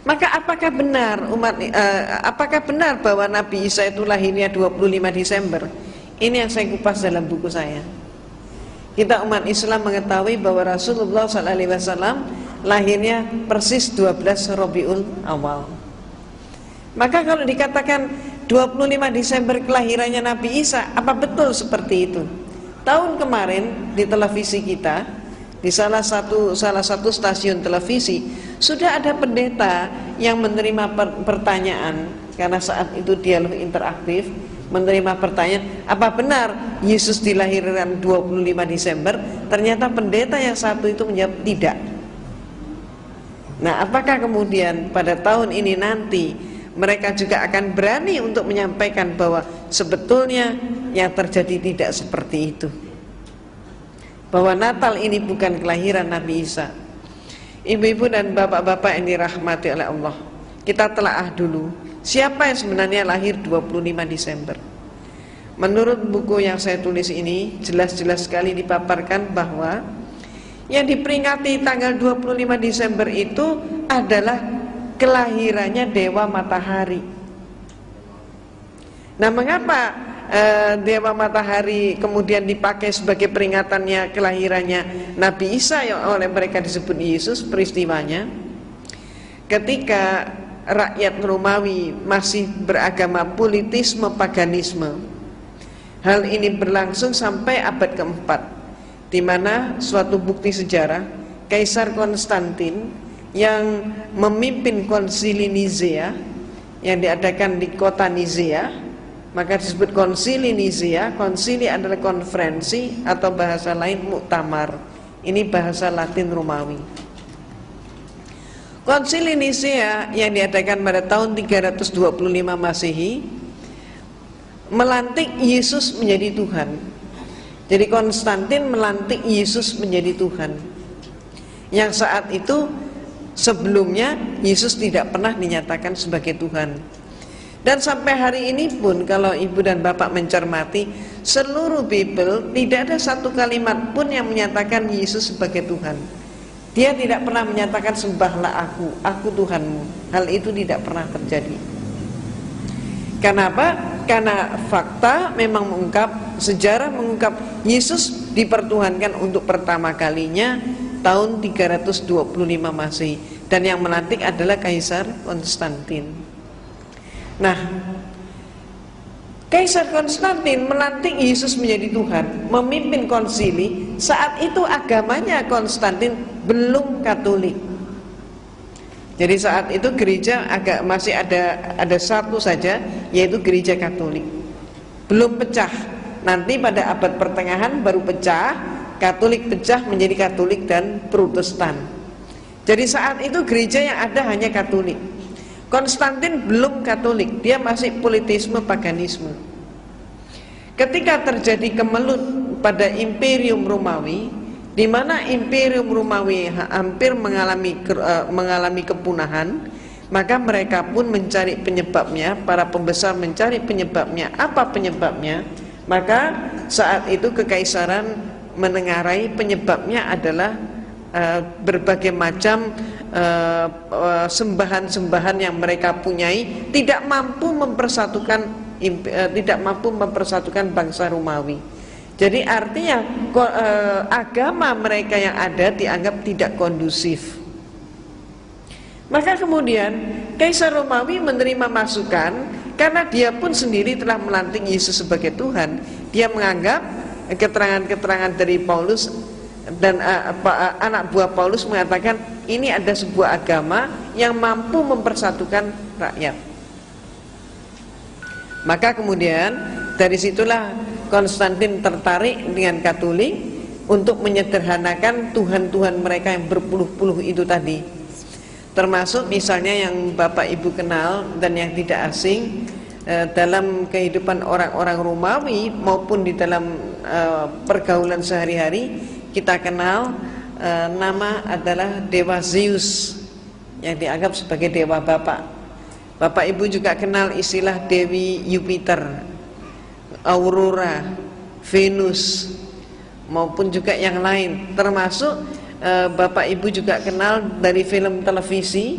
Maka apakah benar bahwa Nabi Isa itu lahirnya 25 Desember? Ini yang saya kupas dalam buku saya. Kita umat Islam mengetahui bahwa Rasulullah SAW lahirnya persis 12 Rabiul Awal. Maka kalau dikatakan 25 Desember kelahirannya Nabi Isa, apa betul seperti itu? Tahun kemarin di televisi kita, di salah satu stasiun televisi, sudah ada pendeta yang menerima pertanyaan, karena saat itu dialog interaktif, menerima pertanyaan, apa benar Yesus dilahirkan 25 Desember? Ternyata pendeta yang satu itu menjawab tidak. Nah, apakah kemudian pada tahun ini nanti mereka juga akan berani untuk menyampaikan bahwa sebetulnya yang terjadi tidak seperti itu, bahwa Natal ini bukan kelahiran Nabi Isa? Ibu-ibu dan bapak-bapak yang dirahmati oleh Allah, kita telaah dulu siapa yang sebenarnya lahir 25 Desember. Menurut buku yang saya tulis ini, jelas-jelas sekali dipaparkan bahwa yang diperingati tanggal 25 Desember itu adalah kelahirannya Dewa Matahari. Nah, mengapa Dewa Matahari kemudian dipakai sebagai peringatannya kelahirannya Nabi Isa yang oleh mereka disebut Yesus? Peristiwanya ketika rakyat Romawi masih beragama politisme paganisme. Hal ini berlangsung sampai abad keempat, di mana suatu bukti sejarah Kaisar Konstantin yang memimpin konsili Nizea yang diadakan di kota Nizea, maka disebut konsili Nizea. Konsili adalah konferensi atau bahasa lain muktamar. Ini bahasa Latin Romawi. Konsili Nizea yang diadakan pada tahun 325 Masehi melantik Yesus menjadi Tuhan. Jadi Konstantin melantik Yesus menjadi Tuhan, yang saat itu sebelumnya Yesus tidak pernah dinyatakan sebagai Tuhan. Dan sampai hari ini pun kalau ibu dan bapak mencermati seluruh Bible, tidak ada satu kalimat pun yang menyatakan Yesus sebagai Tuhan. Dia tidak pernah menyatakan sembahlah aku Tuhanmu. Hal itu tidak pernah terjadi. Kenapa? Karena fakta memang mengungkap, sejarah mengungkap Yesus dipertuhankan untuk pertama kalinya tahun 325 Masehi, dan yang melantik adalah Kaisar Konstantin. Nah, Kaisar Konstantin melantik Yesus menjadi Tuhan, memimpin konsili. Saat itu agamanya Konstantin belum Katolik. Jadi saat itu gereja masih ada satu saja, yaitu gereja Katolik. Belum pecah. Nanti pada abad pertengahan baru pecah, Katolik pecah menjadi Katolik dan Protestan. Jadi saat itu gereja yang ada hanya Katolik. Konstantin belum Katolik, dia masih politisme paganisme. Ketika terjadi kemelut pada Imperium Romawi, di mana Imperium Romawi hampir mengalami kepunahan, maka mereka pun mencari penyebabnya. Para pembesar mencari penyebabnya. Apa penyebabnya? Maka saat itu kekaisaran menengarai penyebabnya adalah berbagai macam sembahan-sembahan yang mereka punyai tidak mampu mempersatukan bangsa Romawi. Jadi artinya agama mereka yang ada dianggap tidak kondusif. Maka kemudian Kaisar Romawi menerima masukan, karena dia pun sendiri telah melantik Yesus sebagai Tuhan. Dia menganggap keterangan-keterangan dari Paulus dan anak buah Paulus mengatakan ini ada sebuah agama yang mampu mempersatukan rakyat. Maka kemudian dari situlah Konstantin tertarik dengan Katolik untuk menyederhanakan Tuhan-Tuhan mereka yang berpuluh-puluh itu tadi. Termasuk misalnya yang Bapak Ibu kenal dan yang tidak asing dalam kehidupan orang-orang Romawi maupun di dalam pergaulan sehari-hari, kita kenal nama adalah Dewa Zeus yang dianggap sebagai dewa bapak. Bapak Ibu juga kenal istilah Dewi Jupiter, Aurora, Venus, maupun juga yang lain. Termasuk Bapak Ibu juga kenal dari film televisi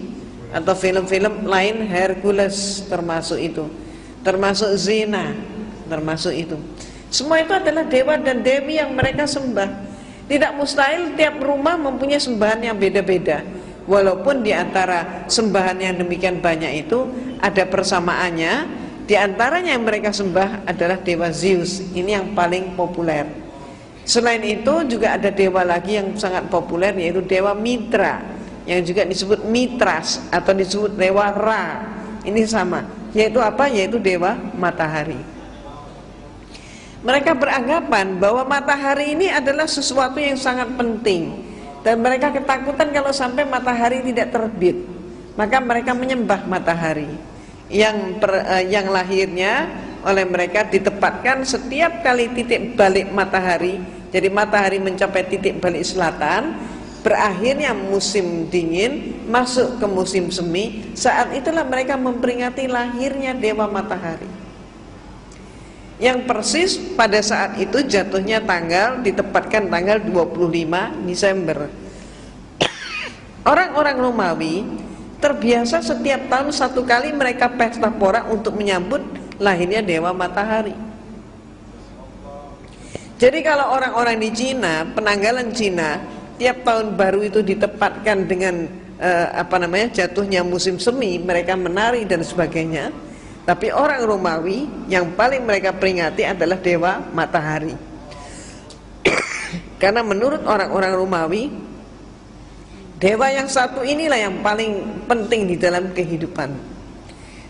atau film-film lain Hercules termasuk itu, termasuk zina termasuk itu. Semua itu adalah dewa dan dewi yang mereka sembah. Tidak mustahil tiap rumah mempunyai sembahan yang beda-beda, walaupun di antara sembahan yang demikian banyak itu ada persamaannya. Di antaranya yang mereka sembah adalah dewa Zeus. Ini yang paling populer. Selain itu juga ada dewa lagi yang sangat populer, yaitu dewa Mitra, yang juga disebut Mitras atau disebut dewa Ra. Ini sama, yaitu apa? Yaitu dewa matahari. Mereka beranggapan bahwa matahari ini adalah sesuatu yang sangat penting, dan mereka ketakutan kalau sampai matahari tidak terbit. Maka mereka menyembah matahari yang lahirnya oleh mereka ditempatkan setiap kali titik balik matahari. Jadi matahari mencapai titik balik selatan, berakhirnya musim dingin, masuk ke musim semi. Saat itulah mereka memperingati lahirnya dewa matahari, yang persis pada saat itu jatuhnya ditempatkan tanggal 25 Desember. Orang-orang Romawi terbiasa setiap tahun satu kali mereka pesta pora untuk menyambut lahirnya dewa matahari. Jadi kalau orang-orang di Cina, penanggalan Cina, tiap tahun baru itu ditempatkan dengan jatuhnya musim semi, mereka menari dan sebagainya. Tapi orang Romawi yang paling mereka peringati adalah dewa matahari. Karena menurut orang-orang Romawi, dewa yang satu inilah yang paling penting di dalam kehidupan.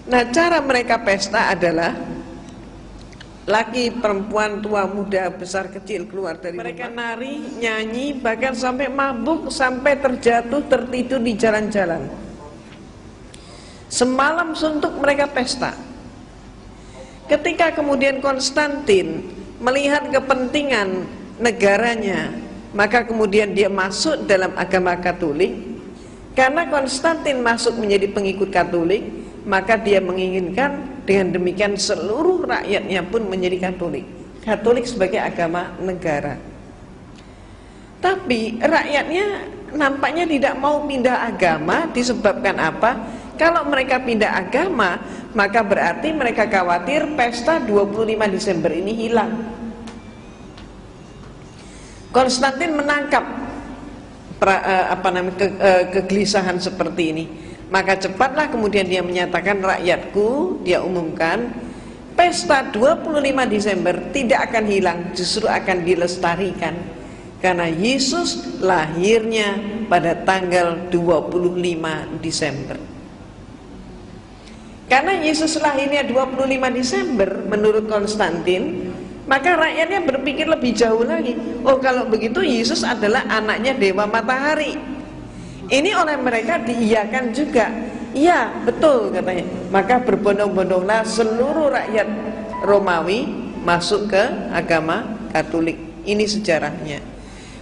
Nah, cara mereka pesta adalah laki, perempuan, tua, muda, besar, kecil keluar dari mereka rumah. Nari, nyanyi, bahkan sampai mabuk, sampai terjatuh, tertidur di jalan-jalan. Semalam suntuk mereka pesta. Ketika kemudian Konstantin melihat kepentingan negaranya, maka kemudian dia masuk dalam agama Katolik. Karena Konstantin masuk menjadi pengikut Katolik, maka dia menginginkan dengan demikian seluruh rakyatnya pun menjadi Katolik. Katolik sebagai agama negara. Tapi rakyatnya nampaknya tidak mau pindah agama. Disebabkan apa? Kalau mereka pindah agama, maka berarti mereka khawatir pesta 25 Desember ini hilang. Konstantin menangkap kegelisahan seperti ini. Maka cepatlah kemudian dia menyatakan, rakyatku, dia umumkan, pesta 25 Desember tidak akan hilang, justru akan dilestarikan. Karena Yesus lahirnya pada tanggal 25 Desember. Karena Yesus lahirnya 25 Desember menurut Konstantin, maka rakyatnya berpikir lebih jauh lagi. Oh, kalau begitu Yesus adalah anaknya dewa matahari. Ini oleh mereka diiyakan juga. Iya, betul katanya. Maka berbondong-bondonglah seluruh rakyat Romawi masuk ke agama Katolik. Ini sejarahnya.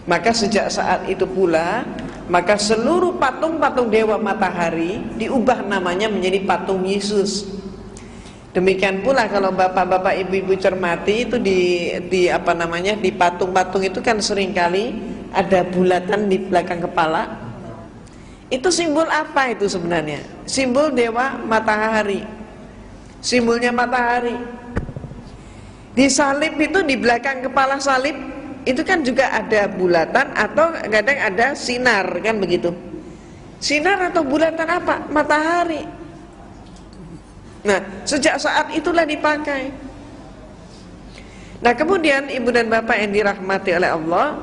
Maka sejak saat itu pula, maka seluruh patung-patung dewa matahari diubah namanya menjadi patung Yesus. Demikian pula kalau bapak-bapak, ibu-ibu cermati itu di patung-patung itu kan seringkali ada bulatan di belakang kepala. Itu simbol apa itu sebenarnya? Simbol dewa matahari. Simbolnya matahari. Di salib itu, di belakang kepala salib itu kan juga ada bulatan atau kadang ada sinar, kan begitu. Sinar atau bulatan apa? Matahari. Nah, sejak saat itulah dipakai. Nah, kemudian ibu dan bapak yang dirahmati oleh Allah,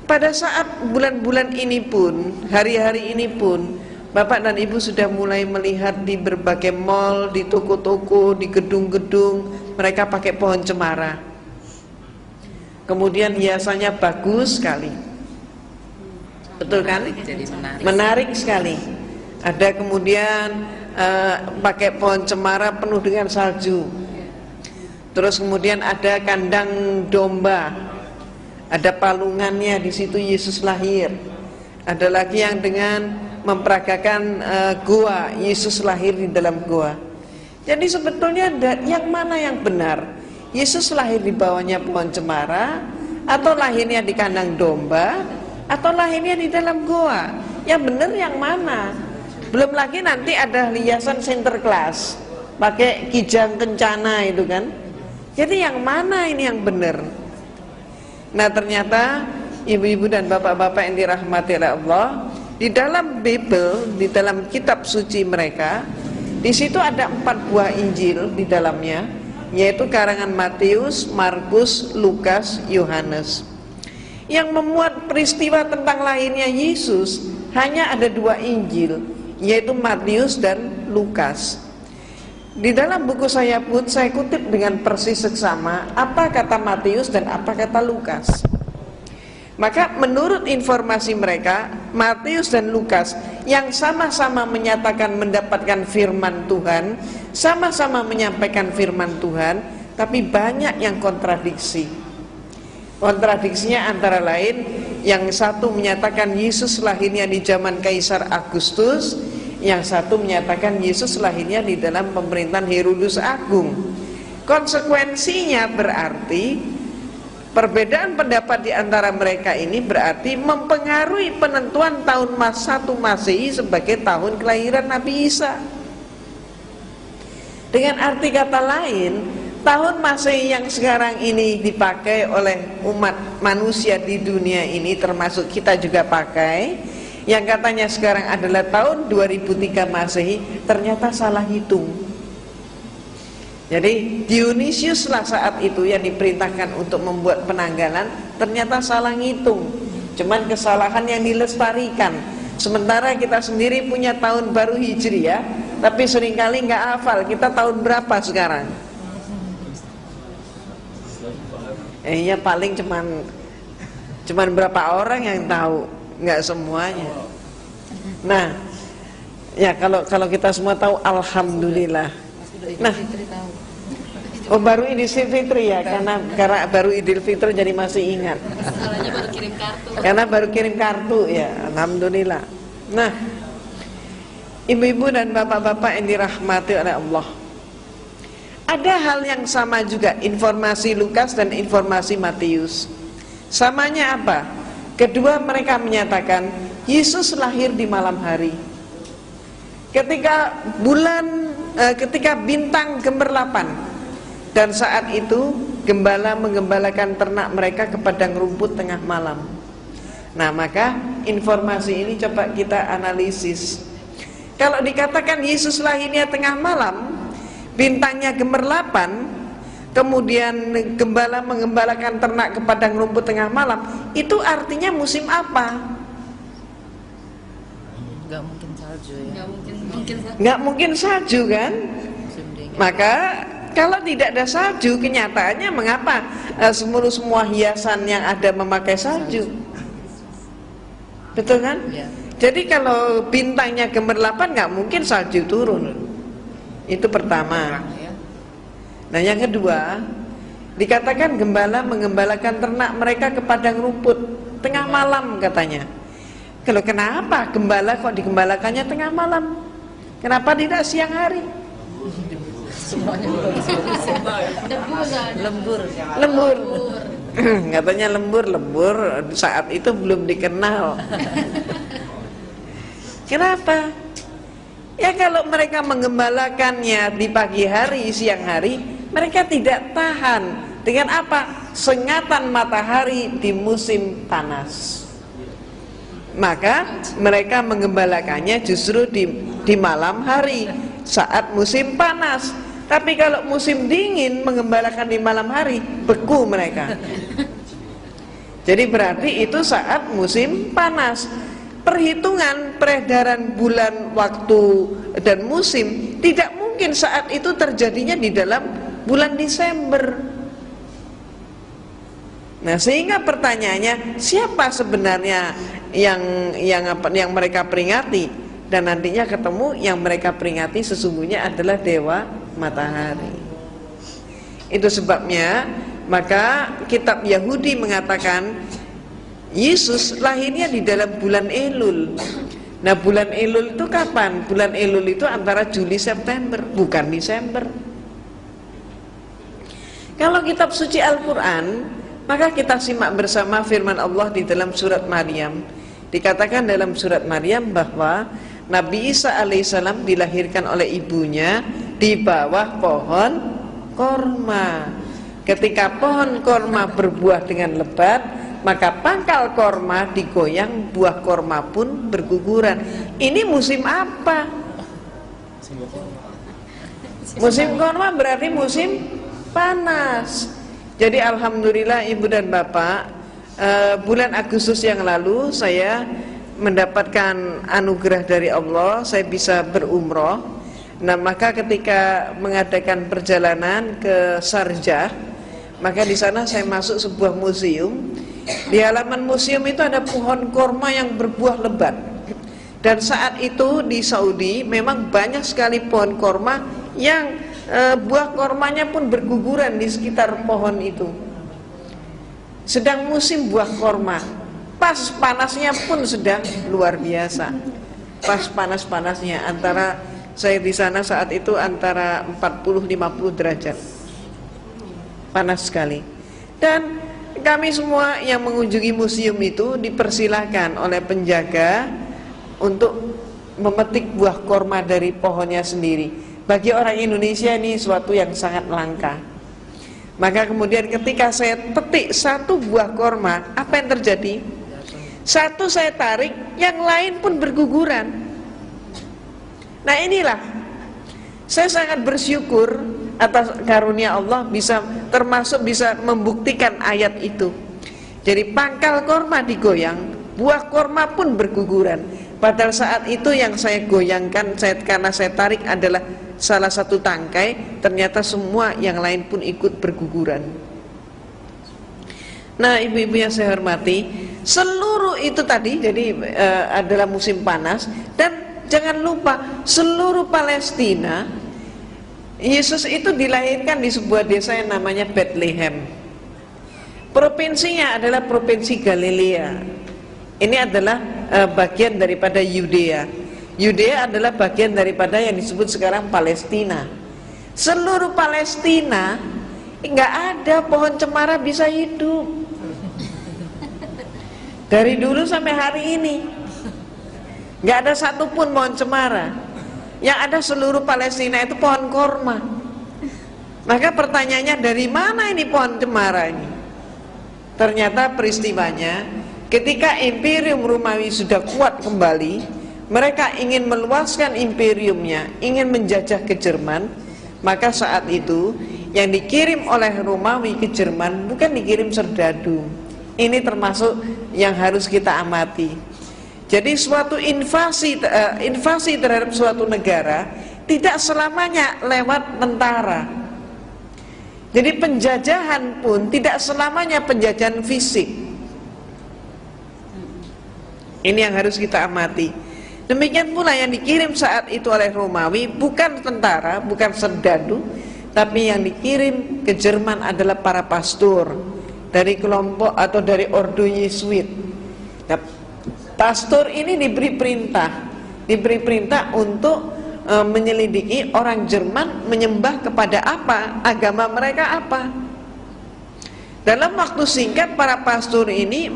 pada saat bulan-bulan ini pun, hari-hari ini pun, bapak dan ibu sudah mulai melihat di berbagai mall, di toko-toko, di gedung-gedung, mereka pakai pohon cemara. Kemudian hiasannya bagus sekali. Betul kan? Jadi menarik sekali. Ada kemudian pakai pohon cemara penuh dengan salju. Terus kemudian ada kandang domba. Ada palungannya, di situ Yesus lahir. Ada lagi yang dengan memperagakan gua, Yesus lahir di dalam gua. Jadi sebetulnya yang mana yang benar? Yesus lahir di bawahnya pohon cemara, atau lahirnya di kandang domba, atau lahirnya di dalam gua? Yang benar yang mana? Belum lagi nanti ada hiasan Sinterklas pakai kijang kencana itu kan. Jadi yang mana ini yang benar? Nah ternyata ibu-ibu dan bapak-bapak yang dirahmati oleh Allah, di dalam Bible, di dalam kitab suci mereka, di situ ada 4 buah Injil di dalamnya, yaitu karangan Matius, Markus, Lukas, Yohanes. Yang memuat peristiwa tentang lahirnya Yesus hanya ada 2 Injil, yaitu Matius dan Lukas. Di dalam buku saya pun saya kutip dengan persis seksama apa kata Matius dan apa kata Lukas. Maka menurut informasi mereka, Matius dan Lukas yang sama-sama menyatakan mendapatkan firman Tuhan, sama-sama menyampaikan firman Tuhan, tapi banyak yang kontradiksi. Kontradiksinya antara lain, yang satu menyatakan Yesus lahirnya di zaman Kaisar Agustus, yang satu menyatakan Yesus lahirnya di dalam pemerintahan Herodes Agung. Konsekuensinya berarti perbedaan pendapat di antara mereka ini berarti mempengaruhi penentuan tahun 1 Masehi sebagai tahun kelahiran Nabi Isa. Dengan arti kata lain, tahun Masehi yang sekarang ini dipakai oleh umat manusia di dunia ini, termasuk kita juga pakai, yang katanya sekarang adalah tahun 2003 Masehi, ternyata salah hitung. Jadi Dionysius lah saat itu yang diperintahkan untuk membuat penanggalan, ternyata salah ngitung. Cuman kesalahan yang dilestarikan. Sementara kita sendiri punya tahun baru Hijriah, tapi seringkali nggak hafal kita tahun berapa sekarang. Ya paling cuman berapa orang yang tahu, nggak semuanya. Nah, ya kalau kita semua tahu, alhamdulillah. Nah, oh baru Idul Fitri ya, karena baru Idul Fitri jadi masih ingat. Masalahnya baru kirim kartu. Karena baru kirim kartu ya, alhamdulillah. Nah, ibu-ibu dan bapak-bapak yang dirahmati oleh Allah, ada hal yang sama juga informasi Lukas dan informasi Matius. Samanya apa? Kedua mereka menyatakan Yesus lahir di malam hari. Ketika bintang gemerlapan, dan saat itu gembala menggembalakan ternak mereka ke padang rumput tengah malam. Nah, maka informasi ini coba kita analisis. Kalau dikatakan Yesus lahirnya tengah malam, bintangnya gemerlapan, kemudian gembala menggembalakan ternak ke padang rumput tengah malam, itu artinya musim apa? Gak mungkin salju ya. Gak mungkin salju kan? Maka kalau tidak ada salju, kenyataannya mengapa semua hiasan yang ada memakai salju? Betul kan? Ya. Jadi kalau bintangnya gemerlapan, gak mungkin salju turun. Itu pertama. Nah yang kedua, dikatakan gembala menggembalakan ternak mereka ke padang rumput tengah malam katanya. Kalau kenapa gembala kok digembalakannya tengah malam? Kenapa tidak siang hari? Semuanya lembur. Katanya lembur saat itu belum dikenal. Kenapa? Ya kalau mereka menggembalakannya di pagi hari, siang hari, mereka tidak tahan dengan apa? Sengatan matahari di musim panas. Maka mereka menggembalakannya justru di malam hari saat musim panas. Tapi kalau musim dingin menggembalakan di malam hari, beku mereka. Jadi berarti itu saat musim panas. Perhitungan peredaran bulan, waktu dan musim tidak mungkin saat itu terjadinya di dalam bulan Desember. Nah, sehingga pertanyaannya, siapa sebenarnya yang mereka peringati? Dan nantinya ketemu yang mereka peringati sesungguhnya adalah dewa matahari. Itu sebabnya maka kitab Yahudi mengatakan Yesus lahirnya di dalam bulan Elul. Nah, bulan Elul itu kapan? Bulan Elul itu antara Juli September, bukan Desember. Kalau kitab suci Al-Quran, maka kita simak bersama firman Allah di dalam surat Maryam. Dikatakan dalam surat Maryam bahwa Nabi Isa alaihissalam dilahirkan oleh ibunya di bawah pohon korma. Ketika pohon korma berbuah dengan lebat, maka pangkal korma digoyang, buah korma pun berguguran. Ini musim apa? Musim korma berarti musim panas. Jadi alhamdulillah ibu dan bapak, bulan Agustus yang lalu saya mendapatkan anugerah dari Allah, saya bisa berumroh. Nah, maka ketika mengadakan perjalanan ke Sharjah, maka di sana saya masuk sebuah museum. Di halaman museum itu ada pohon korma yang berbuah lebat. Dan saat itu di Saudi memang banyak sekali pohon korma yang buah kormanya pun berguguran di sekitar pohon itu. Sedang musim buah korma, pas panasnya pun sedang luar biasa. Pas panas-panasnya, antara saya di sana saat itu antara 40-50 derajat. Panas sekali. Dan kami semua yang mengunjungi museum itu dipersilahkan oleh penjaga untuk memetik buah korma dari pohonnya sendiri. Bagi orang Indonesia ini suatu yang sangat langka. Maka kemudian ketika saya petik satu buah korma, apa yang terjadi? Satu saya tarik, yang lain pun berguguran. Nah, inilah saya sangat bersyukur atas karunia Allah termasuk bisa membuktikan ayat itu. Jadi pangkal korma digoyang, buah korma pun berguguran. Padahal saat itu yang saya goyangkan, karena saya tarik adalah salah satu tangkai, ternyata semua yang lain pun ikut berguguran. Nah, ibu-ibu yang saya hormati, seluruh itu tadi jadi adalah musim panas. Dan jangan lupa, seluruh Palestina, Yesus itu dilahirkan di sebuah desa yang namanya Bethlehem. Provinsinya adalah provinsi Galilea. Ini adalah bagian daripada Yudea. Yudea adalah bagian daripada yang disebut sekarang Palestina. Seluruh Palestina nggak ada pohon cemara bisa hidup. Dari dulu sampai hari ini nggak ada satupun pohon cemara. Yang ada seluruh Palestina itu pohon korma. Maka pertanyaannya, dari mana ini pohon cemara ini? Ternyata peristiwanya ketika Imperium Romawi sudah kuat kembali, mereka ingin meluaskan imperiumnya, ingin menjajah ke Jerman. Maka saat itu yang dikirim oleh Romawi ke Jerman bukan dikirim serdadu. Ini termasuk yang harus kita amati. Jadi suatu invasi terhadap suatu negara tidak selamanya lewat tentara. Jadi penjajahan pun tidak selamanya penjajahan fisik. Ini yang harus kita amati. Demikian pula yang dikirim saat itu oleh Romawi bukan tentara, bukan serdadu, tapi yang dikirim ke Jerman adalah para pastor dari kelompok atau dari ordo Yesuit. Nah, pastor ini diberi perintah untuk menyelidiki orang Jerman menyembah kepada apa, agama mereka apa. Dalam waktu singkat para pastor ini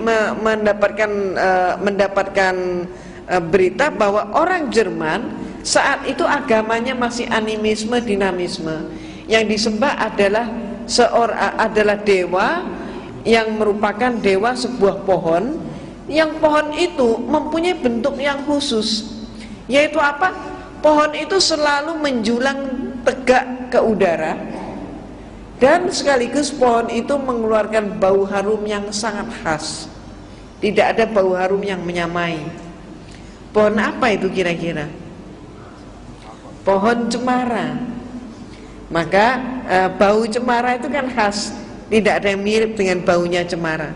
mendapatkan berita bahwa orang Jerman saat itu agamanya masih animisme, dinamisme. Yang disembah adalah dewa yang merupakan dewa sebuah pohon. Yang pohon itu mempunyai bentuk yang khusus, yaitu apa? Pohon itu selalu menjulang tegak ke udara, dan sekaligus pohon itu mengeluarkan bau harum yang sangat khas. Tidak ada bau harum yang menyamai. Pohon apa itu kira-kira? Pohon cemara. Maka bau cemara itu kan khas, tidak ada yang mirip dengan baunya cemara.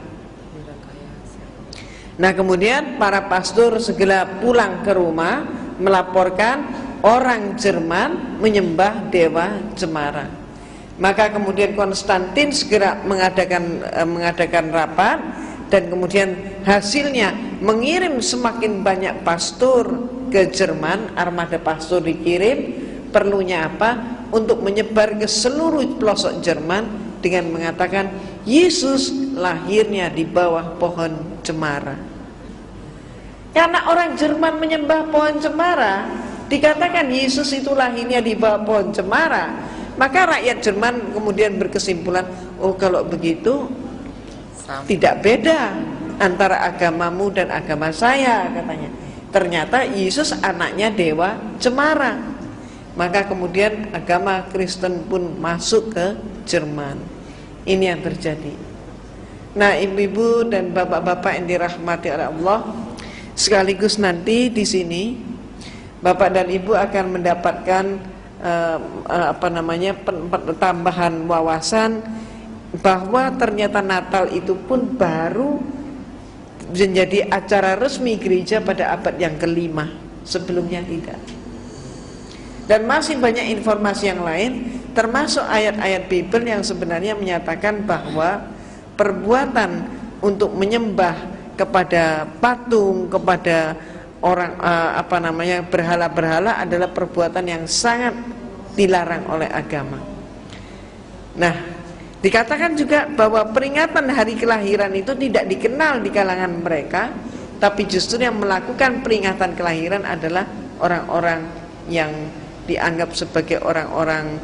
Nah, kemudian para pastor segera pulang ke rumah melaporkan orang Jerman menyembah dewa cemara. Maka kemudian Konstantin segera mengadakan rapat, dan kemudian hasilnya mengirim semakin banyak pastor ke Jerman. Armada pastor dikirim, perlunya apa? Untuk menyebar ke seluruh pelosok Jerman dengan mengatakan Yesus lahirnya di bawah pohon cemara. Karena orang Jerman menyembah pohon cemara, dikatakan Yesus itu lahirnya di bawah pohon cemara, maka rakyat Jerman kemudian berkesimpulan, oh kalau begitu tidak beda antara agamamu dan agama saya, katanya. Ternyata Yesus anaknya dewa cemara. Maka kemudian agama Kristen pun masuk ke Jerman. Ini yang terjadi. Nah, ibu-ibu dan bapak-bapak yang dirahmati oleh Allah, sekaligus nanti di sini bapak dan ibu akan mendapatkan tambahan wawasan bahwa ternyata Natal itu pun baru menjadi acara resmi gereja pada abad yang ke-5, sebelumnya tidak. Dan masih banyak informasi yang lain, termasuk ayat-ayat Bible yang sebenarnya menyatakan bahwa perbuatan untuk menyembah kepada patung, kepada orang berhala-berhala adalah perbuatan yang sangat dilarang oleh agama. Nah, dikatakan juga bahwa peringatan hari kelahiran itu tidak dikenal di kalangan mereka, tapi justru yang melakukan peringatan kelahiran adalah orang-orang yang dianggap sebagai orang-orang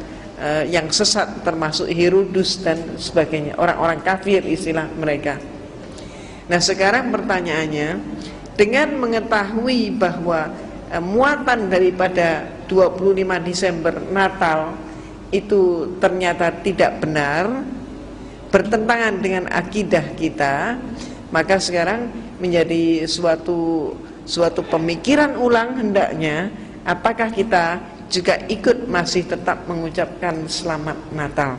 yang sesat, termasuk Herodus dan sebagainya, orang-orang kafir istilah mereka. Nah, sekarang pertanyaannya, dengan mengetahui bahwa muatan daripada 25 Desember Natal itu ternyata tidak benar, bertentangan dengan akidah kita, maka sekarang menjadi suatu pemikiran ulang hendaknya, apakah kita juga ikut masih tetap mengucapkan selamat Natal.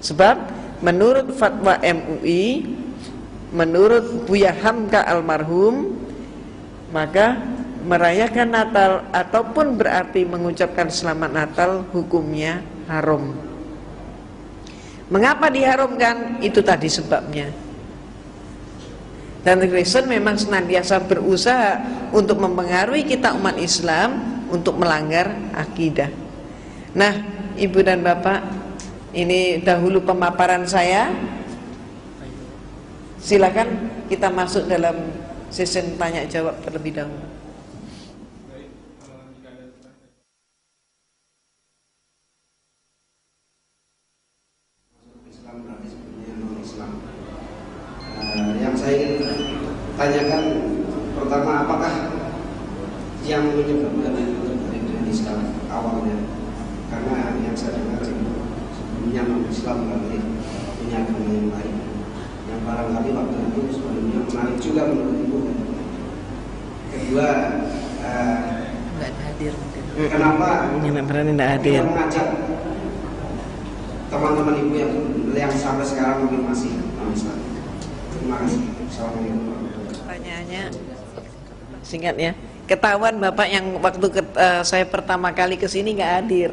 Sebab menurut fatwa MUI, menurut Buya Hamka almarhum, maka merayakan Natal ataupun berarti mengucapkan selamat Natal hukumnya haram. Mengapa diharamkan? Itu tadi sebabnya. Dan Kristen memang senantiasa berusaha untuk mempengaruhi kita umat Islam untuk melanggar akidah. Nah, ibu dan bapak, ini dahulu pemaparan saya. Silakan kita masuk dalam sesi tanya jawab terlebih dahulu. Islam berarti sebenarnya non Islam. Yang saya ingin tanyakan pertama, apakah yang menyebabkan itu dari Islam awalnya? Karena yang saya dengar sebelumnya non Islam berarti punya agama yang lain. Yang barangkali waktu itu sebelumnya menarik juga menurut ibu. Kedua, nggak hadir mungkin. Kenapa tidak hadir? Mengajak teman-teman ibu yang sampai sekarang mungkin masih non-Islam. Terima kasih. Assalamualaikum warahmatullahi wabarakatuh. Pertanyaannya singkat ya. Ketahuan bapak yang waktu saya pertama kali kesini nggak hadir.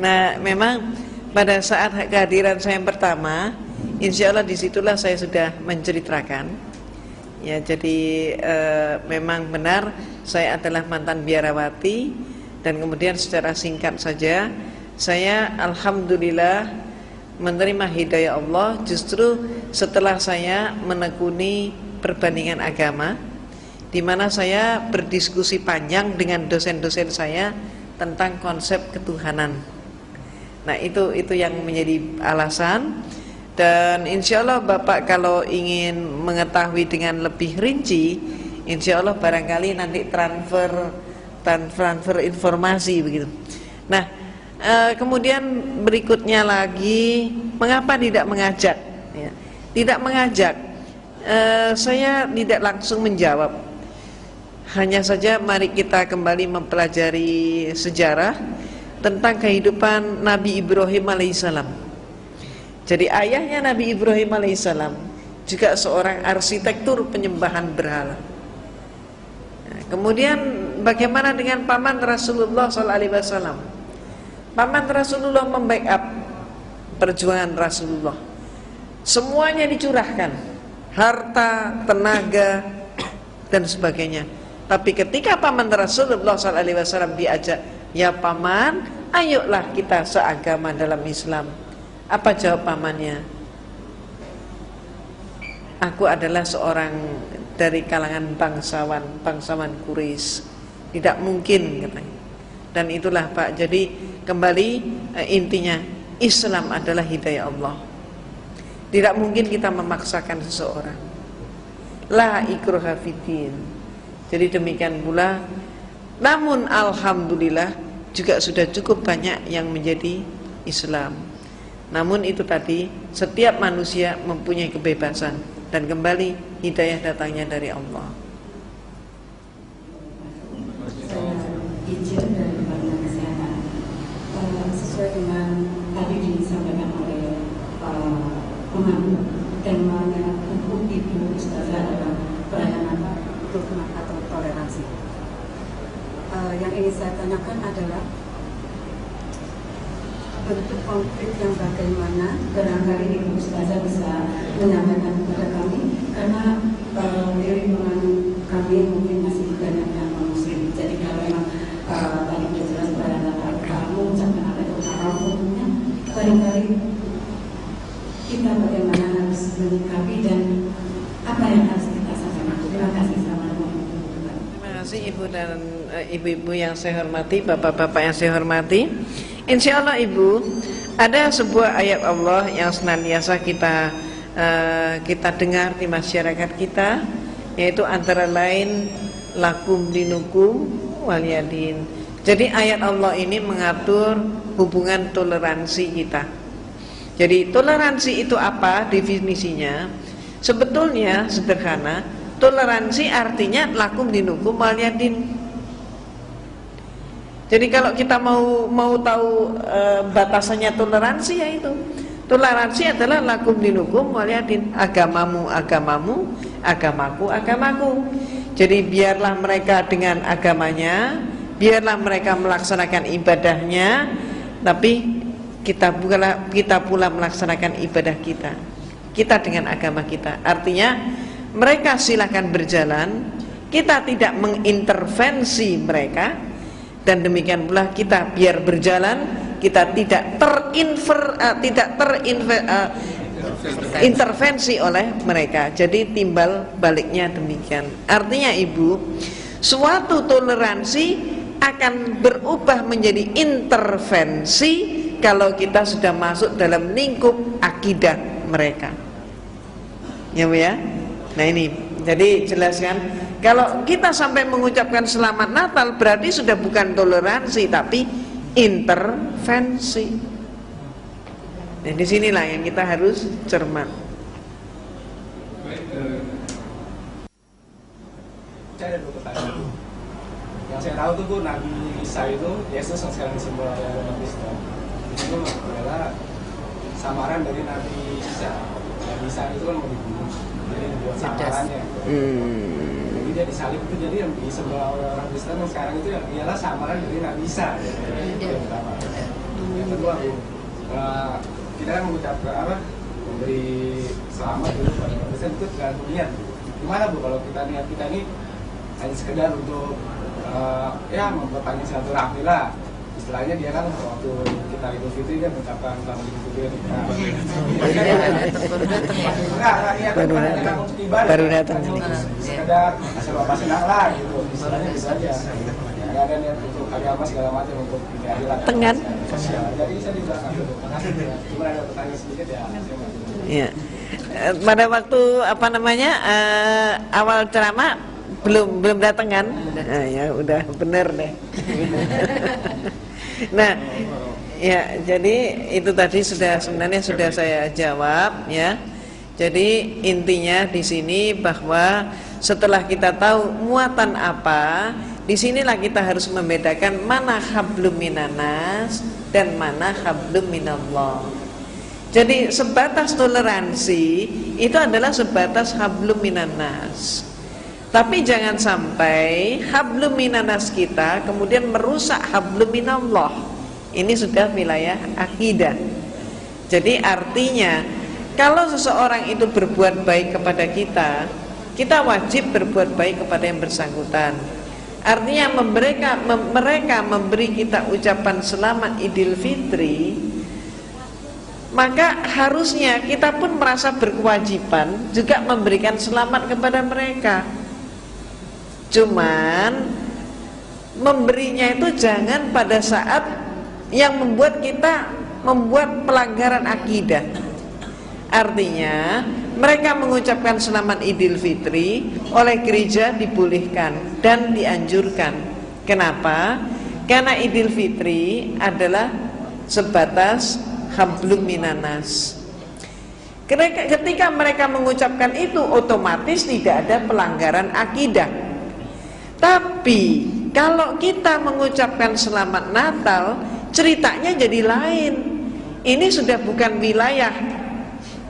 Nah, memang pada saat kehadiran saya yang pertama, insya Allah disitulah saya sudah menceritakan. Ya, jadi memang benar saya adalah mantan biarawati, dan kemudian secara singkat saja, saya alhamdulillah menerima hidayah Allah justru setelah saya menekuni perbandingan agama, di mana saya berdiskusi panjang dengan dosen-dosen saya tentang konsep ketuhanan. Nah, itu yang menjadi alasan. Dan insya Allah bapak kalau ingin mengetahui dengan lebih rinci, insya Allah barangkali nanti transfer informasi begitu. Nah, kemudian berikutnya lagi, mengapa tidak mengajak? Ya, tidak mengajak, saya tidak langsung menjawab. Hanya saja mari kita kembali mempelajari sejarah tentang kehidupan Nabi Ibrahim alaihissalam. Jadi ayahnya Nabi Ibrahim alaihissalam juga seorang arsitektur penyembahan berhala. Nah, kemudian bagaimana dengan paman Rasulullah SAW? Paman Rasulullah membackup perjuangan Rasulullah. Semuanya dicurahkan, harta, tenaga, dan sebagainya. Tapi ketika paman Rasulullah SAW diajak, ya paman, ayolah kita seagama dalam Islam. Apa jawab pamannya? Aku adalah seorang dari kalangan bangsawan Quraisy. Tidak mungkin katanya. Dan itulah Pak, jadi kembali intinya Islam adalah hidayah Allah. Tidak mungkin kita memaksakan seseorang. La ikraha fiddin. Jadi demikian pula. Namun alhamdulillah juga sudah cukup banyak yang menjadi Islam. Namun itu tadi, setiap manusia mempunyai kebebasan. Dan kembali hidayah datangnya dari Allah. Izin dari Departemen Kesehatan, sesuai dengan tadi disampaikan oleh pengambil temanya hukum Ibu Ustazah adalah pelayanan atau toleransi. Yang ingin saya tanyakan adalah bentuk konflik yang bagaimana barangkali Ibu Ustazah bisa menyampaikan kepada kami, karena di lingkungan kami mungkin masih banyak yang non-muslim. Jadi kalau memang tadi sudah jelas pelayanan kamu mengucapkan apa itu haram hukumnya, barangkali kita bagaimana harus menyikapi dan apa yang harus kita sampaikan. Terima kasih. Terima kasih Ibu dan ibu-ibu yang saya hormati, bapak-bapak yang saya hormati. Insya Allah Ibu, ada sebuah ayat Allah yang senantiasa kita dengar di masyarakat kita, yaitu antara lain lakum dinukum waliyadin. Jadi ayat Allah ini mengatur hubungan toleransi kita. Jadi toleransi itu apa definisinya? Sebetulnya sederhana, toleransi artinya lakum dinukum waliyadin. Jadi kalau kita mau tahu batasannya toleransi, ya itu. Toleransi adalah lakum dinukum waliyadin, agamamu agamamu, agamaku agamaku. Jadi biarlah mereka dengan agamanya, biarlah mereka melaksanakan ibadahnya, tapi kita pula melaksanakan ibadah kita dengan agama kita. Artinya mereka silakan berjalan, kita tidak mengintervensi mereka. Dan demikian pula kita biar berjalan, kita tidak terintervensi oleh mereka. Jadi timbal baliknya demikian. Artinya Ibu, suatu toleransi akan berubah menjadi intervensi kalau kita sudah masuk dalam lingkup akidah mereka. Ya Bu ya. Nah ini, jadi jelaskan. Kalau kita sampai mengucapkan selamat Natal, berarti sudah bukan toleransi tapi intervensi. Nah, disinilah yang kita harus cermat. Saya ada dua pertanyaan. Yang saya tahu tuh Bu, Nabi Isa itu, Yesus yang sekarang simbol oleh umat Islam, itu adalah samaran dari Nabi Isa. Nabi Isa itu kan mau dibunuh, jadi dibuat samarannya. Dia disalib itu, jadi yang disembah oleh orang Kristen yang sekarang itu ialah samaran dari Nabi Isa. Itu yang pertama. Yang kedua Bu, kita kan mengucapkan memberi selamat dulu pada orang Kristen itu tergantung niat. Gimana Bu kalau kita niat kita ini hanya sekedar untuk memperpanjang silaturahmi lah. Istilahnya dia kan waktu kita Idul Fitri dia mengucapkan selamat Idul Fitri. Baru datang. Sekedar asal bapak senang lah gitu. Istilahnya bisa aja. Nggak ada niat untuk agama segala macam untuk keadilan. Tengan. Jadi saya di belakang. Cuma ada pertanyaan sedikit ya. Iya. Pada waktu awal ceramah belum datang kan? Nah, ya udah bener deh. Nah, ya jadi itu tadi sebenarnya sudah saya jawab ya. Jadi intinya di sini bahwa setelah kita tahu muatan apa, disinilah kita harus membedakan mana hablum minanas dan mana hablum minallah. Jadi sebatas toleransi itu adalah sebatas hablum minanas. Tapi jangan sampai hablum minanas kita kemudian merusak hablum minallah. Ini sudah wilayah akidah. Jadi artinya kalau seseorang itu berbuat baik kepada kita, kita wajib berbuat baik kepada yang bersangkutan. Artinya mereka memberi kita ucapan selamat Idul Fitri, Maka harusnya kita pun merasa berkewajiban juga memberikan selamat kepada mereka. Cuman memberinya itu jangan pada saat yang membuat kita membuat pelanggaran akidah. Artinya mereka mengucapkan selamat Idul Fitri oleh gereja dibolehkan dan dianjurkan. Kenapa? Karena Idul Fitri adalah sebatas hablum minanas. Ketika mereka mengucapkan itu, otomatis tidak ada pelanggaran akidah. Tapi kalau kita mengucapkan selamat Natal, ceritanya jadi lain. Ini sudah bukan wilayah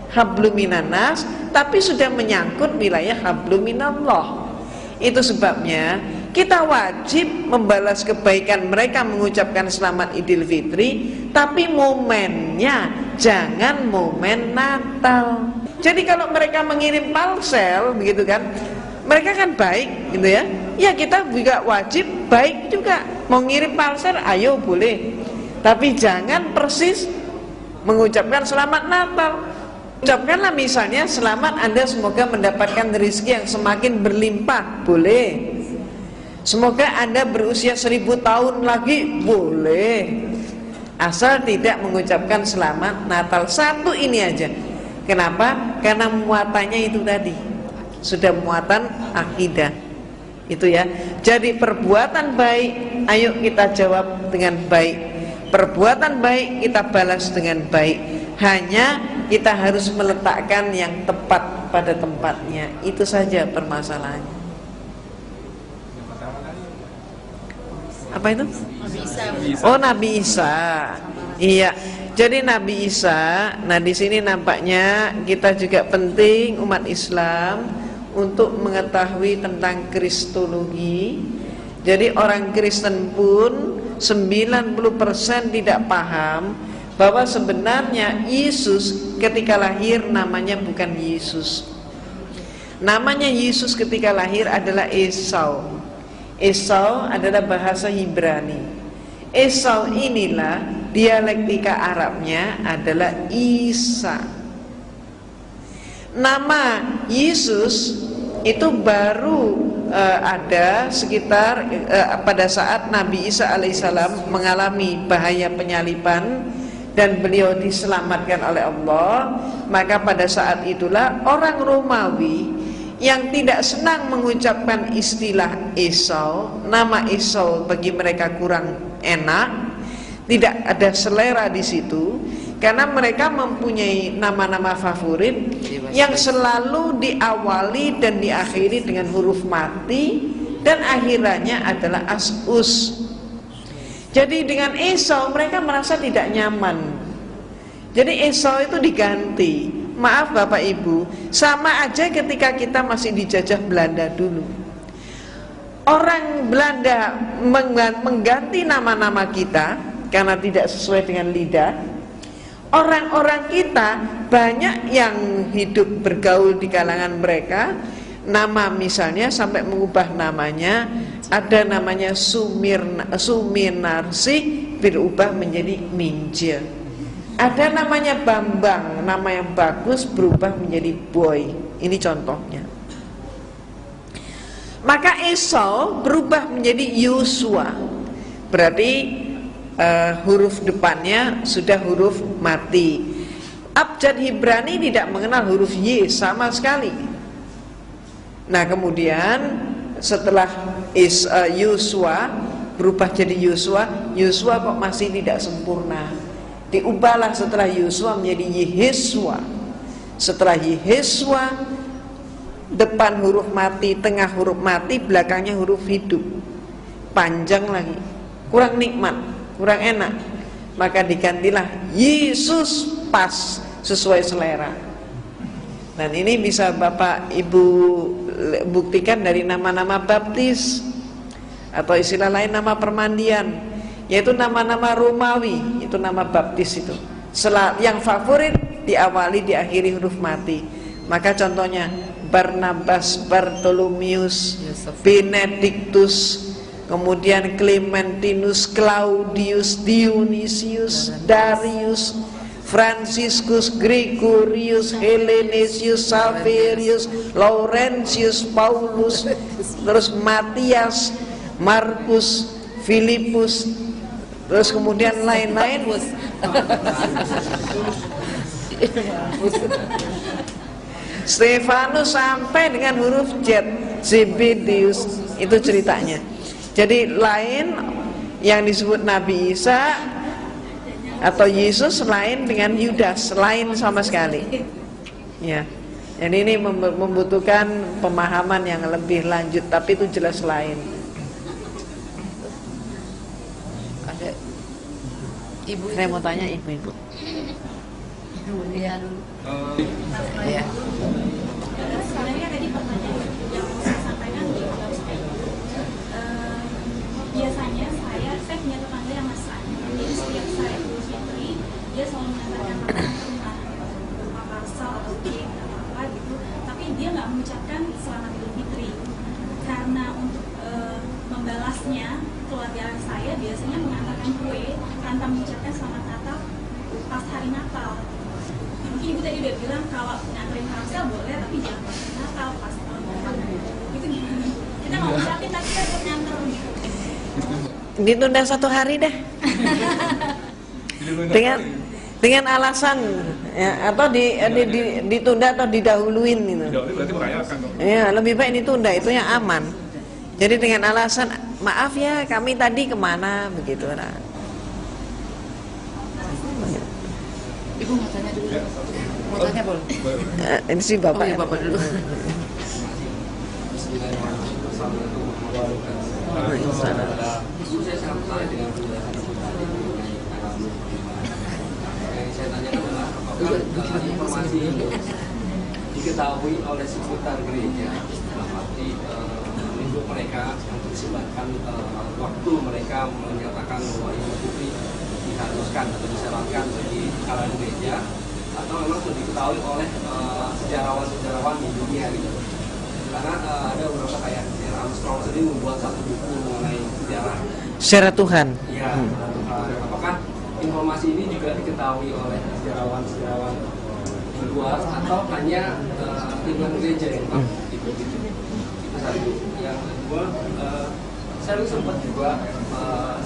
hablum minanas, tapi sudah menyangkut wilayah hablum minallah. Itu sebabnya kita wajib membalas kebaikan mereka mengucapkan selamat Idul Fitri, tapi momennya jangan momen Natal. Jadi kalau mereka mengirim parcel begitu kan, mereka kan baik gitu ya. Ya kita juga wajib baik juga. Mau ngirim parcel ayo boleh, tapi jangan persis mengucapkan selamat Natal. Ucapkanlah misalnya selamat Anda semoga mendapatkan rezeki yang semakin berlimpah, boleh. Semoga Anda berusia 1000 tahun lagi, boleh. Asal tidak mengucapkan selamat Natal. Satu ini aja. Kenapa? Karena muatannya itu tadi sudah muatan akidah. Itu ya. Jadi perbuatan baik ayo kita jawab dengan baik. Perbuatan baik kita balas dengan baik. Hanya kita harus meletakkan yang tepat pada tempatnya. Itu saja permasalahannya. Apa itu? Oh, Nabi Isa. Iya. Jadi Nabi Isa. Nah, di sini nampaknya kita juga penting umat Islam untuk mengetahui tentang kristologi. Jadi orang Kristen pun 90% tidak paham bahwa sebenarnya Yesus ketika lahir namanya bukan Yesus. Namanya Yesus ketika lahir adalah Esau. Esau adalah bahasa Ibrani. Esau inilah dialektika Arabnya adalah Isa. Nama Yesus itu baru ada sekitar pada saat Nabi Isa alaihissalam mengalami bahaya penyaliban dan beliau diselamatkan oleh Allah. Maka pada saat itulah orang Romawi yang tidak senang mengucapkan istilah Esau, nama Esau bagi mereka kurang enak, tidak ada selera di situ, karena mereka mempunyai nama-nama favorit yang selalu diawali dan diakhiri dengan huruf mati dan akhirannya adalah as-us. Jadi dengan Esau mereka merasa tidak nyaman. Jadi Esau itu diganti. Maaf Bapak Ibu, sama aja ketika kita masih dijajah Belanda dulu. Orang Belanda mengganti nama-nama kita karena tidak sesuai dengan lidah. Orang-orang kita banyak yang hidup bergaul di kalangan mereka, nama misalnya sampai mengubah namanya. Ada namanya Suminarsi berubah menjadi Minje. Ada namanya Bambang, nama yang bagus berubah menjadi Boy. Ini contohnya. Maka Esau berubah menjadi Yosua. Berarti huruf depannya sudah huruf mati. Abjad Ibrani tidak mengenal huruf Y sama sekali. Nah kemudian setelah Yosua berubah jadi Yosua, Yosua kok masih tidak sempurna. Diubahlah setelah Yosua menjadi Yehesua. Setelah Yehesua, depan huruf mati, tengah huruf mati, belakangnya huruf hidup. Panjang lagi, kurang nikmat, kurang enak. Maka digantilah Yesus, pas sesuai selera. Dan ini bisa Bapak Ibu buktikan dari nama-nama baptis, atau istilah lain nama permandian, yaitu nama-nama Romawi, itu nama baptis itu. Yang favorit diawali diakhiri huruf mati. Maka contohnya Barnabas, Bartolomeus, Benedictus, kemudian Clementinus, Claudius, Dionysius, Darius, Franciscus, Gregorius, Hellenesius, Saverius, Laurentius, Paulus, terus Matias, Markus, Filipus, terus kemudian lain-lain. Stefanus sampai dengan huruf Z, Zebedeus, itu ceritanya. Jadi lain yang disebut Nabi Isa atau Yesus lain dengan Yudas, lain sama sekali. Ya. Jadi ini membutuhkan pemahaman yang lebih lanjut, tapi itu jelas lain. Ada ibu. Saya mau tanya ibu-ibu. Iya. Ya. Sebenarnya tadi pertanyaan yang saya sampaikan di biasanya saya punya tetangga yang Nasrani. Jadi setiap saya Idul Fitri dia selalu mengantarkan makanan berupa parsel atau cake atau apa gitu. Tapi dia nggak mengucapkan selamat Idul Fitri karena untuk membalasnya keluarga saya biasanya mengantarkan kue tanpa mengucapkan selamat Natal pas hari Natal. Mungkin ibu tadi udah bilang kalau nganterin parsel boleh tapi jangan pas Natal pas tahun baru. Itu gimana? Kita mau ucapin tapi kita tetap nganter gitu. Ditunda 1 hari deh. dengan alasan ya, atau ditunda atau didahuluin gitu. Didahului berarti merayakan dong. Ya, lebih baik ditunda, itu yang aman. Jadi dengan alasan maaf ya kami tadi kemana begitu. Nah. Ibu mau tanya dulu. Mau tanya boleh? Ini sih bapak. Oh, iya, bapak dulu. Saya sangat tertarik dengan penjelasan yang saya tanyakan adalah apakah informasi ini diketahui oleh seputar gereja dalam arti untuk mereka yang disebabkan waktu mereka menyatakan bahwa Idul Fitri diharuskan atau disyaratkan bagi kalangan gereja, atau memang sudah diketahui oleh sejarawan-sejarawan di dunia gitu. Karena ada beberapa kayak Armstrong sendiri membuat satu buku mengenai sejarah Tuhan. ya, apakah informasi ini juga diketahui oleh sejarawan-sejarawan di luar atau hanya lingkungan gereja yang itu satu. Yang kedua, saya sempat juga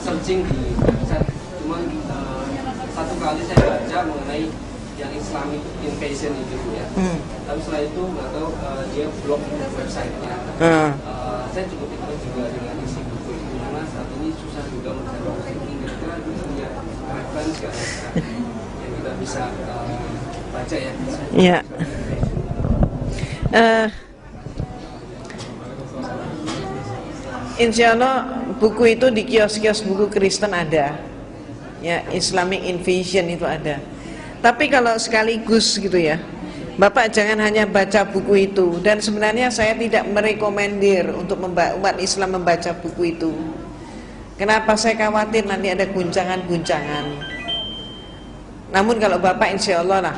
searching di website, cuman satu kali saya baca mengenai yang Islamic Invasion itu ya. Tapi setelah itu nggak tahu dia blog website-nya. Saya cukup ikut juga dengan isi buku itu karena saat ini susah juga mencari kira-kira punya referensi yang kita bisa baca ya. Iya. Insya Allah buku itu di kios-kios buku Kristen ada. Ya, Islamic Invasion itu ada. Tapi kalau sekaligus gitu ya, Bapak jangan hanya baca buku itu. Dan sebenarnya saya tidak merekomendir untuk umat Islam membaca buku itu. Kenapa? Saya khawatir nanti ada guncangan-guncangan. Namun kalau Bapak insya Allah lah.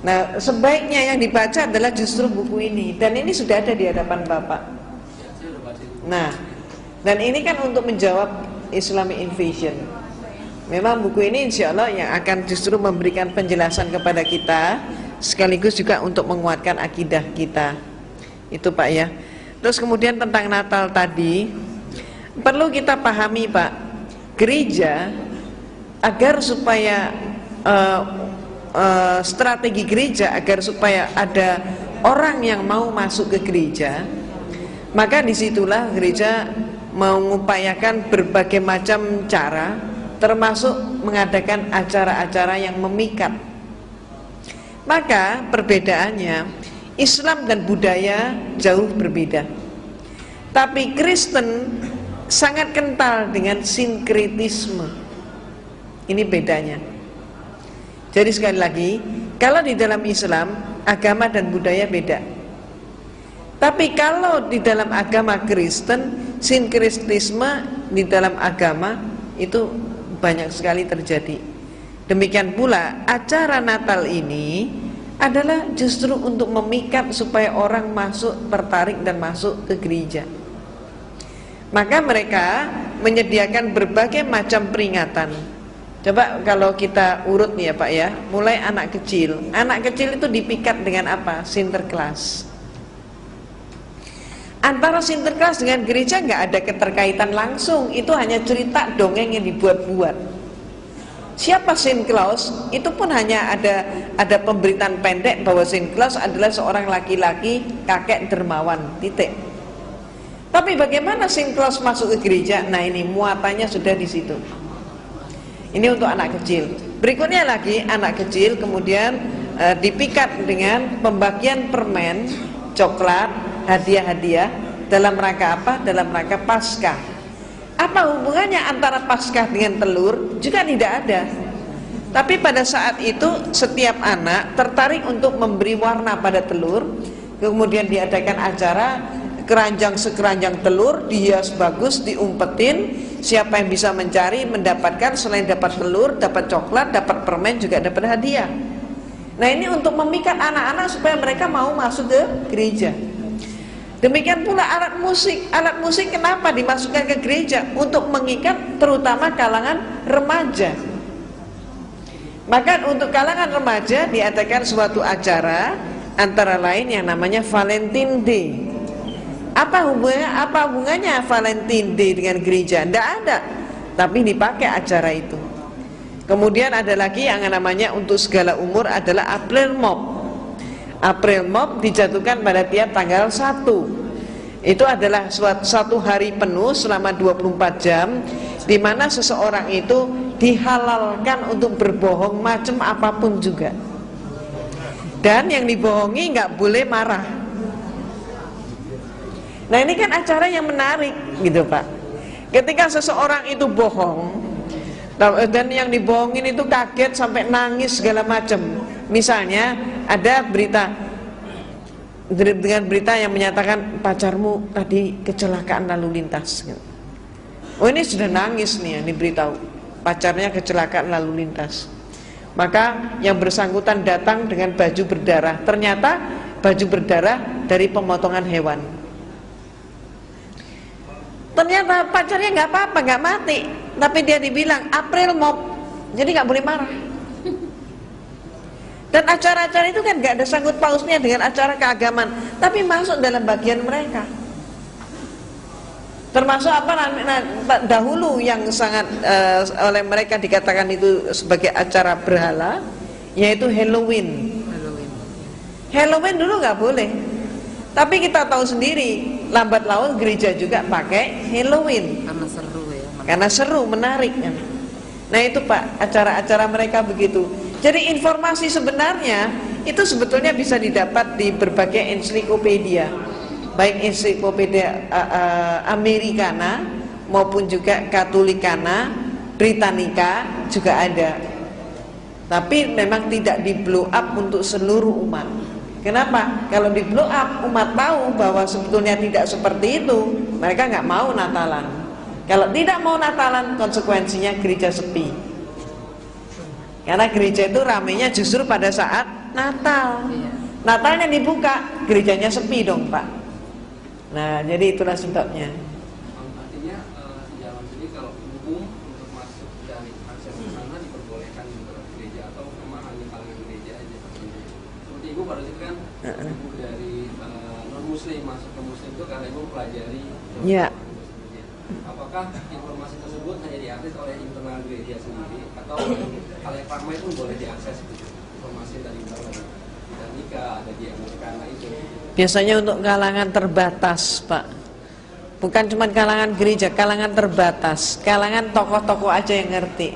Nah, sebaiknya yang dibaca adalah justru buku ini. Dan ini sudah ada di hadapan Bapak. Nah, dan ini kan untuk menjawab Islamic Invasion. Memang buku ini insya Allah yang akan justru memberikan penjelasan kepada kita, sekaligus juga untuk menguatkan akidah kita. Itu Pak ya. Terus kemudian tentang Natal tadi, perlu kita pahami Pak, gereja agar supaya strategi gereja agar supaya ada orang yang mau masuk ke gereja, maka disitulah gereja mengupayakan berbagai macam cara, termasuk mengadakan acara-acara yang memikat. Maka perbedaannya, Islam dan budaya jauh berbeda. Tapi Kristen sangat kental dengan sinkretisme. Ini bedanya. Jadi sekali lagi, kalau di dalam Islam, agama dan budaya beda. Tapi kalau di dalam agama Kristen, sinkretisme di dalam agama itu banyak sekali terjadi. Demikian pula acara Natal ini adalah justru untuk memikat supaya orang masuk, tertarik dan masuk ke gereja. Maka mereka menyediakan berbagai macam peringatan. Coba kalau kita urut nih ya Pak ya, mulai anak kecil. Anak kecil itu dipikat dengan apa? Sinterklas. Antara Sinterklas dengan gereja nggak ada keterkaitan langsung. Itu hanya cerita dongeng yang dibuat-buat. Siapa Saint Claus? Itu pun hanya ada pemberitaan pendek bahwa Saint Claus adalah seorang laki-laki kakek dermawan. Titik. Tapi bagaimana Saint Claus masuk ke gereja? Nah ini muatannya sudah di situ. Ini untuk anak kecil. Berikutnya lagi anak kecil kemudian dipikat dengan pembagian permen, coklat, hadiah-hadiah dalam rangka apa? Dalam rangka Paskah. Apa hubungannya antara Paskah dengan telur? Juga tidak ada. Tapi pada saat itu setiap anak tertarik untuk memberi warna pada telur. Kemudian diadakan acara keranjang sekeranjang telur, dihias bagus, diumpetin. Siapa yang bisa mencari mendapatkan, selain dapat telur, dapat coklat, dapat permen, juga dapat hadiah. Nah ini untuk memikat anak-anak supaya mereka mau masuk ke gereja. Demikian pula alat musik. Alat musik kenapa dimasukkan ke gereja? Untuk mengikat terutama kalangan remaja. Maka untuk kalangan remaja diadakan suatu acara, antara lain yang namanya Valentine Day. Apa hubungannya Valentine Day dengan gereja? Tidak ada, tapi dipakai acara itu. Kemudian ada lagi yang namanya untuk segala umur adalah April Mop. April Mop dijatuhkan pada tiap tanggal 1. Itu adalah satu hari penuh selama 24 jam, di mana seseorang itu dihalalkan untuk berbohong macam apapun juga. Dan yang dibohongi nggak boleh marah. Nah ini kan acara yang menarik gitu Pak. Ketika seseorang itu bohong dan yang dibohongin itu kaget sampai nangis segala macam. Misalnya ada berita dengan berita yang menyatakan pacarmu tadi kecelakaan lalu lintas. Oh ini sudah nangis nih yang diberitahu, pacarnya kecelakaan lalu lintas. Maka yang bersangkutan datang dengan baju berdarah. Ternyata baju berdarah dari pemotongan hewan. Ternyata pacarnya nggak apa-apa, nggak mati, tapi dia dibilang April Mop, jadi nggak boleh marah. Dan acara-acara itu kan nggak ada sangkut pausnya dengan acara keagamaan, tapi masuk dalam bagian mereka. Termasuk apa dahulu yang sangat oleh mereka dikatakan itu sebagai acara berhala, yaitu Halloween. Halloween dulu nggak boleh. Tapi kita tahu sendiri, lambat laun gereja juga pakai Halloween. Karena seru ya. Karena seru, menarik kan. Nah itu Pak, acara-acara mereka begitu. Jadi informasi sebenarnya itu sebetulnya bisa didapat di berbagai ensiklopedia, baik ensiklopedia Americana maupun juga Katolikana, Britannica juga ada. Tapi memang tidak di blow up untuk seluruh umat. Kenapa? Kalau di blow up, umat tahu bahwa sebetulnya tidak seperti itu, mereka nggak mau Natalan. Kalau tidak mau Natalan, konsekuensinya gereja sepi. Karena gereja itu ramainya justru pada saat Natal. Natalnya dibuka, gerejanya sepi dong Pak. Nah, jadi itulah sebabnya. Artinya di dalam sini kalau umum untuk masuk dari akses ke sana diperbolehkan ke gereja atau memang hanya kalangan gereja aja. Seperti Ibu pada situ kan Ibu dari non muslim masuk ke muslim itu karena Ibu pelajari. Iya. Apakah informasi tersebut hanya diakses oleh internal gereja sendiri atau hal yang ramai pun boleh diakses informasi dari nikah ada di Americana itu? Biasanya untuk kalangan terbatas Pak. Bukan cuma kalangan gereja, kalangan terbatas. Kalangan tokoh-tokoh aja yang ngerti.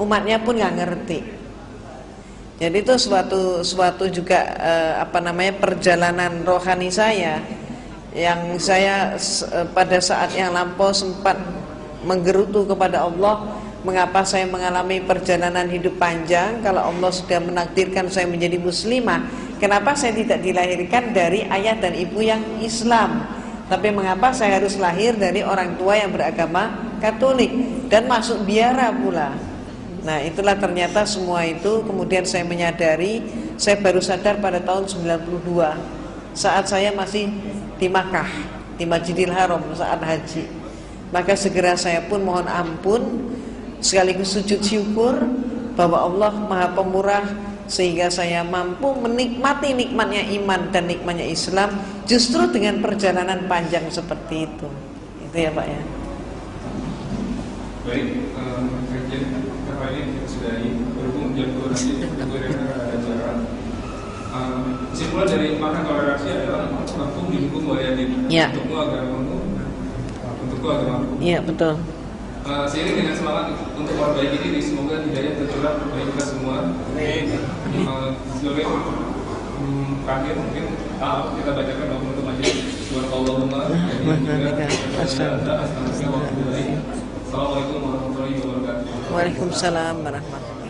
Umatnya pun nggak ngerti. Jadi itu suatu juga perjalanan rohani saya, yang saya pada saat yang lampau sempat menggerutu kepada Allah, mengapa saya mengalami perjalanan hidup panjang kalau Allah sudah menakdirkan saya menjadi muslimah. Kenapa saya tidak dilahirkan dari ayah dan ibu yang Islam, tapi mengapa saya harus lahir dari orang tua yang beragama Katolik dan masuk biara pula. Nah itulah ternyata semua itu. Kemudian saya menyadari, saya baru sadar pada tahun 92 saat saya masih di Makkah, di Masjidil Haram saat haji. Maka segera saya pun mohon ampun, sekaligus sujud syukur bahwa Allah Maha Pemurah, sehingga saya mampu menikmati nikmatnya iman dan nikmatnya Islam justru dengan perjalanan panjang seperti itu. Itu ya Pak ya. Baik, kajian apa ini kita sudahi, berhubung jam 2 nanti ada acara. Kesimpulan dari makna toleransi adalah mampu didukung oleh adik. Ya. Untukmu agamamu, untukku agamaku. Iya betul. Seiring dengan semangat untuk memperbaiki diri, semoga hidayah tercurah bagi kita semua. Sebagai terakhir mungkin kita bacakan doa penutup majelis. Subhanallahumma Assalamualaikum warahmatullahi wabarakatuh. Waalaikumsalam warahmatullahi wabarakatuh.